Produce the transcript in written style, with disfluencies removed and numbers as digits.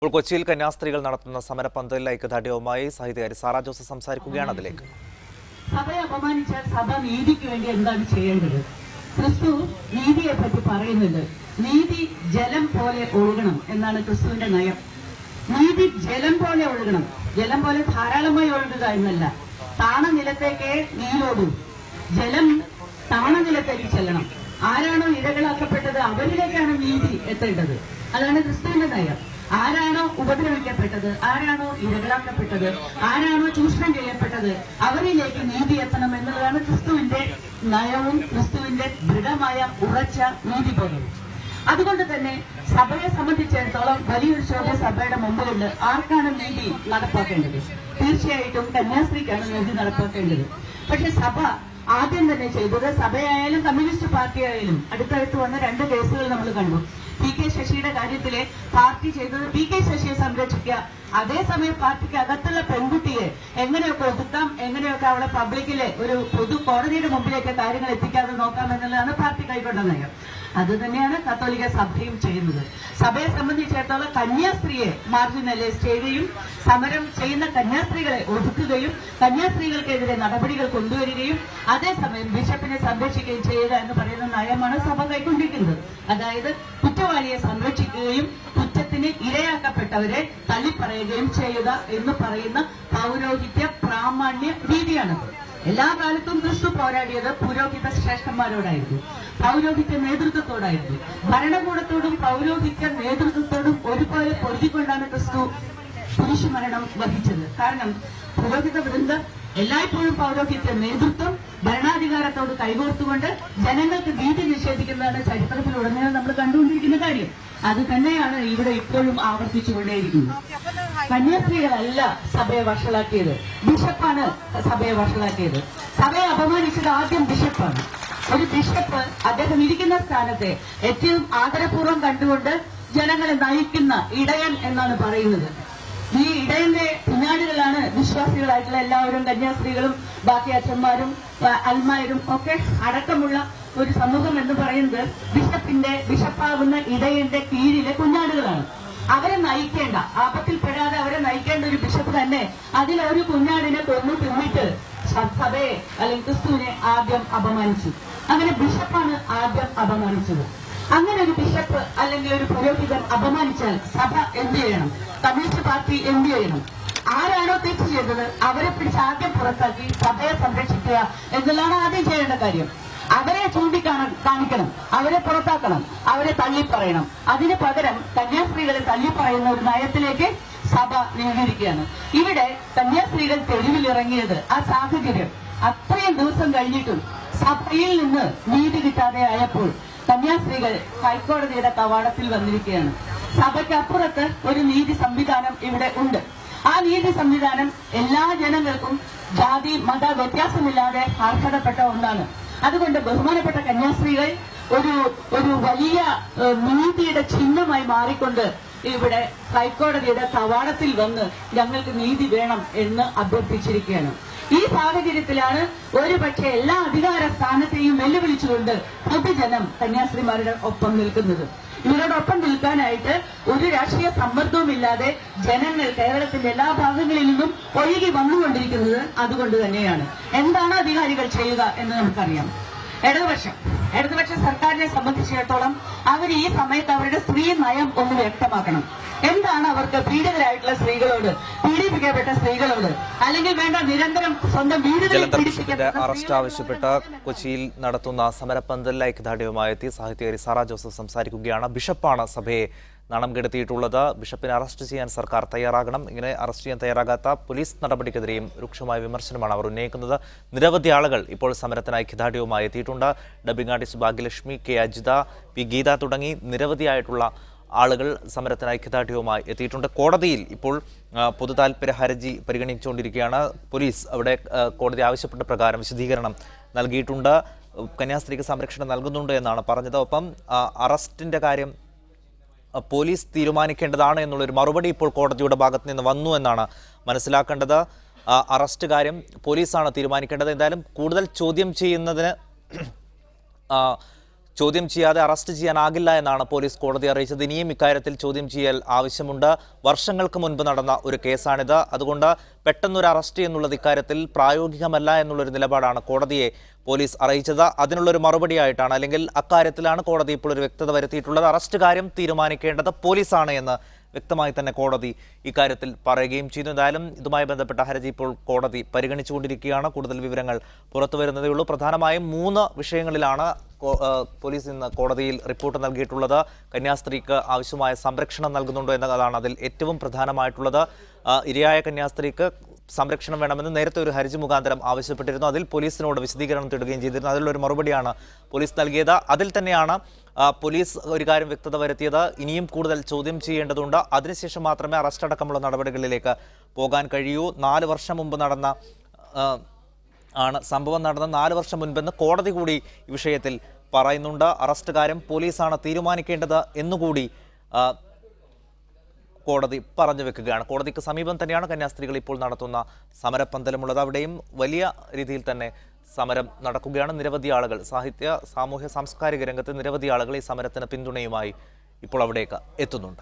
ഇപ്പോൾ കൊച്ചിയിൽ കന്യാസ്ത്രീകൾ നടത്തുന്ന സമരപന്തലിൽ ഐക്യദാർഢ്യവുമായി സാഹിത്യകാരി സാറാ ജോസഫ് സംസാരിക്കുകയാണ്. അതിലേക്ക് സഭയെ അപമാനിച്ചാൽ സഭ നീതിക്ക് വേണ്ടി എന്താണ് ചെയ്യേണ്ടത്? ക്രിസ്തു നീതിയെ പറ്റി പറയുന്നത് നീതി ജലം പോലെ ഒഴുകണം എന്നാണ് ക്രിസ്തുവിന്റെ നയം. നീതി ജലം പോലെ ഒഴുകണം, ജലം പോലെ ധാരാളമായി ഒഴുകുക എന്നല്ല. താണ നിലത്തേക്ക് നീരോടൂ, ജലം താണ നിലത്തേക്ക് ചെല്ലണം. ആരാണോ ഇരകളാക്കപ്പെട്ടത് അവരിലേക്കാണ് നീതി എത്തേണ്ടത്. അതാണ് ക്രിസ്തുവിന്റെ നയം. ആരാണോ ഉപദ്രവിക്കപ്പെട്ടത്, ആരാണോ ഇരകളാക്കപ്പെട്ടത്, ആരാണോ ചൂഷണം ചെയ്യപ്പെട്ടത് അവരിലേക്ക് നീതി എത്തണം എന്നുള്ളതാണ് ക്രിസ്തുവിന്റെ നയവും ക്രിസ്തുവിന്റെ ദൃഢമായ ഉറച്ച നീതിബോധവും. അതുകൊണ്ട് തന്നെ സഭയെ സംബന്ധിച്ചിടത്തോളം വലിയൊരു ചോദ്യം സഭയുടെ മുമ്പിലുണ്ട്. ആർക്കാണ് നീതി നടപ്പാക്കേണ്ടത്? തീർച്ചയായിട്ടും കന്യാസ്ത്രീക്കാണ് നീതി നടപ്പാക്കേണ്ടത്. പക്ഷെ സഭ ആദ്യം തന്നെ ചെയ്തത്, സഭയായാലും കമ്മ്യൂണിസ്റ്റ് പാർട്ടിയായാലും അടുത്തടുത്ത് വന്ന 2 കേസുകൾ നമ്മൾ കണ്ടു. പി കെ ശശിയുടെ കാര്യത്തിലെ പാർട്ടി ചെയ്തത് പി കെ ശശിയെ സംരക്ഷിക്കുക, അതേസമയം പാർട്ടിക്ക് അകത്തുള്ള പെൺകുട്ടിയെ എങ്ങനെയൊക്കെ ഒതുക്കാം, എങ്ങനെയൊക്കെ അവളെ പബ്ലിക്കിലെ ഒരു പൊതു കോടതിയുടെ മുമ്പിലേക്ക് കാര്യങ്ങൾ എത്തിക്കാതെ നോക്കാം എന്നുള്ളതാണ് പാർട്ടി കൈക്കൊണ്ട നയം. അത് തന്നെയാണ് കത്തോലിക്ക സഭയും ചെയ്യുന്നത്. സഭയെ സംബന്ധിച്ചിടത്തോളം കന്യാസ്ത്രീയെ മാർജിനലൈസ് ചെയ്യുകയും സമരം ചെയ്യുന്ന കന്യാസ്ത്രീകളെ ഒതുക്കുകയും കന്യാസ്ത്രീകൾക്കെതിരെ നടപടികൾ കൊണ്ടുവരികയും അതേസമയം ബിഷപ്പിനെ സംരക്ഷിക്കുകയും ചെയ്യുക എന്ന് പറയുന്ന നയമാണ് സഭ കൈക്കൊണ്ടിരിക്കുന്നത്. അതായത് കുറ്റവാളിയെ സംരക്ഷിക്കുകയും കുറ്റത്തിന് ഇരയാക്കപ്പെട്ടവരെ തള്ളിപ്പറയുകയും ചെയ്യുക എന്ന് പറയുന്ന പൗരോഹിത്യ പ്രാമാണ്യ രീതിയാണത്. എല്ലാ കാലത്തും ക്രിസ്തു പോരാടിയത് പുരോഹിത ശ്രേഷ്ഠന്മാരോടായിരുന്നു, പൗരോഹിത്യ നേതൃത്വത്തോടായിരുന്നു. ഭരണകൂടത്തോടും പൗരോഹിത്യ നേതൃത്വത്തോടും ഒരുപോലെ പൊരുതിക്കൊണ്ടാണ് ക്രിസ്തു കുരിശുമരണം വഹിച്ചത്. കാരണം പുരോഹിത വൃന്ദം എല്ലായ്പ്പോഴും പൗരോഹിത്യ നേതൃത്വം ഭരണാധികാരത്തോട് കൈകോർത്തുകൊണ്ട് ജനങ്ങൾക്ക് നീതി നിഷേധിക്കുന്നതാണ് ചരിത്രത്തിലുടനീളം നമ്മൾ കണ്ടുകൊണ്ടിരിക്കുന്ന കാര്യം. അത് തന്നെയാണ് ഇവിടെ ഇപ്പോഴും ആവർത്തിച്ചുകൊണ്ടേയിരിക്കുന്നത്. കന്യാസ്ത്രീകളല്ല സഭയെ വഷളാക്കിയത്, ബിഷപ്പാണ് സഭയെ വഷളാക്കിയത്. സഭയെ അപമാനിച്ചത് ആദ്യം ബിഷപ്പാണ്. ഒരു ബിഷപ്പ് അദ്ദേഹം ഇരിക്കുന്ന സ്ഥാനത്തെ ഏറ്റവും ആദരപൂർവ്വം കണ്ടുകൊണ്ട് ജനങ്ങളെ നയിക്കുന്ന ഇടയൻ എന്നാണ് പറയുന്നത്. ഈ ഇടയന്റെ കുഞ്ഞാടുകളാണ് വിശ്വാസികളായിട്ടുള്ള എല്ലാവരും, കന്യാസ്ത്രീകളും ബാക്കി അച്ഛന്മാരും അൽമാരും ഒക്കെ അടക്കമുള്ള ഒരു സമൂഹം എന്ന് പറയുന്നത് ബിഷപ്പാകുന്ന ഇടയന്റെ കീഴിലെ കുഞ്ഞാടുകളാണ്. അവരെ നയിക്കേണ്ട, ആപത്തിൽപ്പെടാതെ അവരെ നയിക്കേണ്ട ഒരു ബിഷപ്പ് തന്നെ അതിലൊരു കുഞ്ഞാടിനെ കൊന്നു തിന്നിട്ട് സഭയെ അല്ലെങ്കിൽ ക്രിസ്തുവിനെ ആദ്യം അപമാനിച്ചു. അങ്ങനെ ബിഷപ്പാണ് ആദ്യം അപമാനിച്ചത്. അങ്ങനെ ഒരു ബിഷപ്പ് അല്ലെങ്കിൽ ഒരു പുരോഹിതൻ അപമാനിച്ചാൽ സഭ എന്ത് ചെയ്യണം? കമ്മ്യൂണിസ്റ്റ് പാർട്ടി എന്ത് ചെയ്യണം? ആരാണോ തെറ്റ് ചെയ്തത് അവരെ പിടിച്ച് ആദ്യം പുറത്താക്കി സഭയെ സംരക്ഷിക്കുക എന്നുള്ളതാണ് ആദ്യം ചെയ്യേണ്ട കാര്യം. അവരെ കാണിക്കണം, അവരെ പുറത്താക്കണം, അവരെ തള്ളിപ്പറയണം. അതിന് പകരം കന്യാസ്ത്രീകളെ തള്ളിപ്പറയുന്ന ഒരു നയത്തിലേക്ക് സഭ നീങ്ങിയിരിക്കുകയാണ്. ഇവിടെ കന്യാസ്ത്രീകൾ തെരുവിലിറങ്ങിയത് ആ സാഹചര്യം അത്രയും ദിവസം കഴിഞ്ഞിട്ടും സഭയിൽ നിന്ന് നീതി കിട്ടാതെ ആയപ്പോൾ കന്യാസ്ത്രീകൾ ഹൈക്കോടതിയുടെ കവാടത്തിൽ വന്നിരിക്കുകയാണ്. സഭയ്ക്കപ്പുറത്ത് ഒരു നീതി സംവിധാനം ഇവിടെ ഉണ്ട്. ആ നീതി സംവിധാനം എല്ലാ ജനങ്ങൾക്കും ജാതി മത വ്യത്യാസമില്ലാതെ അർഹതപ്പെട്ട ഒന്നാണ്. അതുകൊണ്ട് ബഹുമാനപ്പെട്ട കന്യാസ്ത്രീകൾ ഒരു വലിയ നീതിയുടെ ചിഹ്നമായി മാറിക്കൊണ്ട് ഇവിടെ ഹൈക്കോടതിയുടെ കവാടത്തിൽ വന്ന് ഞങ്ങൾക്ക് നീതി വേണം എന്ന് അഭ്യർത്ഥിച്ചിരിക്കുകയാണ്. ഈ സാഹചര്യത്തിലാണ് ഒരുപക്ഷെ എല്ലാ അധികാര സ്ഥാനത്തെയും വെല്ലുവിളിച്ചുകൊണ്ട് പൊതുജനം കന്യാസ്ത്രീമാരുടെ ഒപ്പം നിൽക്കുന്നത്. ഇവരോടൊപ്പം നിൽക്കാനായിട്ട് ഒരു രാഷ്ട്രീയ സമ്മർദ്ദവുമില്ലാതെ ജനങ്ങൾ കേരളത്തിന്റെ എല്ലാ ഭാഗങ്ങളിൽ നിന്നും ഒഴുകി വന്നുകൊണ്ടിരിക്കുന്നത് അതുകൊണ്ട് തന്നെയാണ്. എന്താണ് അധികാരികൾ ചെയ്യുക എന്ന് നമുക്കറിയാം. ഇടതുപക്ഷ സർക്കാരിനെ സംബന്ധിച്ചിടത്തോളം അവർ ഈ സമയത്ത് അവരുടെ സ്ത്രീ നയം ഒന്ന് വ്യക്തമാക്കണം. എന്താണ് അവർക്ക് പീഡിതരായിട്ടുള്ള സ്ത്രീകളോട്, പീഡിപ്പിക്കപ്പെട്ട സ്ത്രീകളോട്, അല്ലെങ്കിൽ വേണ്ട നിരന്തരം സ്വന്തം വീട് അറസ്റ്റ് ആവശ്യപ്പെട്ട് കൊച്ചിയിൽ നടത്തുന്ന സമരപന്തലിൽ ഐക്യദാർഢ്യവുമായി എത്തി സാഹിത്യകാരി സാറാ ജോസഫ് സംസാരിക്കുകയാണ്. ബിഷപ്പാണ് സഭയെ നാണം കെടുത്തിയിട്ടുള്ളത്. ബിഷപ്പിനെ അറസ്റ്റ് ചെയ്യാൻ സർക്കാർ തയ്യാറാകണം. ഇങ്ങനെ അറസ്റ്റ് ചെയ്യാൻ തയ്യാറാകാത്ത പോലീസ് നടപടിക്കെതിരെയും രൂക്ഷമായ വിമർശനമാണ് അവർ ഉന്നയിക്കുന്നത്. നിരവധി ആളുകൾ ഇപ്പോൾ സമരത്തിന് ഐക്യദാർഢ്യവുമായി എത്തിയിട്ടുണ്ട്. Dubbing artist Bhagyalakshmi, K Ajitha, P Geetha തുടങ്ങി നിരവധിയായിട്ടുള്ള ആളുകൾ സമരത്തിന് ഐക്യദാർഢ്യവുമായി എത്തിയിട്ടുണ്ട്. കോടതിയിൽ ഇപ്പോൾ പൊതു താൽപര്യ ഹർജി പരിഗണിച്ചുകൊണ്ടിരിക്കുകയാണ്. പോലീസ് അവിടെ കോടതി ആവശ്യപ്പെട്ട പ്രകാരം വിശദീകരണം നൽകിയിട്ടുണ്ട്. കന്യാസ്ത്രീക്ക് സംരക്ഷണം നൽകുന്നുണ്ട് എന്നാണ് പറഞ്ഞത്. ഒപ്പം അറസ്റ്റിന്റെ കാര്യം പോലീസ് തീരുമാനിക്കേണ്ടതാണ് എന്നുള്ളൊരു മറുപടി ഇപ്പോൾ കോടതിയുടെ ഭാഗത്ത് നിന്ന് വന്നു എന്നാണ് മനസ്സിലാക്കേണ്ടത്. അറസ്റ്റ് കാര്യം പോലീസാണ് തീരുമാനിക്കേണ്ടത്. എന്തായാലും കൂടുതൽ ചോദ്യം ചെയ്യുന്നതിന് ചോദ്യം ചെയ്യാതെ അറസ്റ്റ് ചെയ്യാനാകില്ല എന്നാണ് പോലീസ് കോടതി അറിയിച്ചത്. ഇനിയും ഇക്കാര്യത്തിൽ ചോദ്യം ചെയ്യൽ ആവശ്യമുണ്ട്. വർഷങ്ങൾക്ക് മുൻപ് നടന്ന ഒരു കേസാണിത്. അതുകൊണ്ട് പെട്ടെന്നൊരു അറസ്റ്റ് എന്നുള്ളത് ഇക്കാര്യത്തിൽ പ്രായോഗികമല്ല എന്നുള്ളൊരു നിലപാടാണ് കോടതിയെ പോലീസ് അറിയിച്ചത്. അതിനുള്ളൊരു മറുപടിയായിട്ടാണ്, അല്ലെങ്കിൽ അക്കാര്യത്തിലാണ് കോടതി ഇപ്പോൾ ഒരു വ്യക്തത വരുത്തിയിട്ടുള്ളത്. അറസ്റ്റ് കാര്യം തീരുമാനിക്കേണ്ടത് പോലീസാണ് എന്ന് വ്യക്തമായി തന്നെ കോടതി ഇക്കാര്യത്തിൽ പറയുകയും ചെയ്യുന്നു. എന്തായാലും ഇതുമായി ബന്ധപ്പെട്ട ഹർജി ഇപ്പോൾ കോടതി പരിഗണിച്ചുകൊണ്ടിരിക്കുകയാണ്. കൂടുതൽ വിവരങ്ങൾ പുറത്തു വരുന്നതേ ഉള്ളൂ. പ്രധാനമായും 3 വിഷയങ്ങളിലാണ് പോലീസ് ഇന്ന് കോടതിയിൽ റിപ്പോർട്ട് നൽകിയിട്ടുള്ളത്. കന്യാസ്ത്രീക്ക് ആവശ്യമായ സംരക്ഷണം നൽകുന്നുണ്ടോ എന്നതാണ് അതിൽ ഏറ്റവും പ്രധാനമായിട്ടുള്ളത്. ഇരയായ കന്യാസ്ത്രീക്ക് സംരക്ഷണം വേണമെന്ന് നേരത്തെ ഒരു ഹർജി മുഖാന്തരം ആവശ്യപ്പെട്ടിരുന്നു. അതിൽ പോലീസിനോട് വിശദീകരണം തേടുകയും ചെയ്തിരുന്നു. അതിലുള്ളൊരു മറുപടിയാണ് പോലീസ് നൽകിയത്. അതിൽ തന്നെയാണ് പോലീസ് ഒരു കാര്യം വ്യക്തത വരുത്തിയത്. ഇനിയും കൂടുതൽ ചോദ്യം ചെയ്യേണ്ടതുണ്ട്. അതിനുശേഷം മാത്രമേ അറസ്റ്റ് അടക്കമുള്ള നടപടികളിലേക്ക് പോകാൻ കഴിയൂ. 4 വർഷം മുമ്പ് നടന്ന സംഭവം നടന്ന 4 വർഷം മുൻപെന്ന് കോടതി കൂടി ഈ വിഷയത്തിൽ പറയുന്നുണ്ട്. അറസ്റ്റ് കാര്യം പോലീസാണ് തീരുമാനിക്കേണ്ടത് എന്നുകൂടി കോടതി പറഞ്ഞു വെക്കുകയാണ്. കോടതിക്ക് സമീപം തന്നെയാണ് കന്യാസ്ത്രീകൾ ഇപ്പോൾ നടത്തുന്ന സമരപ്പന്തലുമുള്ളത്. അവിടെയും വലിയ രീതിയിൽ തന്നെ സമരം നടക്കുകയാണ്. നിരവധി ആളുകൾ, സാഹിത്യ, സാമൂഹ്യ, സാംസ്കാരിക രംഗത്ത് നിരവധി ആളുകൾ ഈ സമരത്തിന് പിന്തുണയുമായി ഇപ്പോൾ അവിടേക്ക് എത്തുന്നുണ്ട്.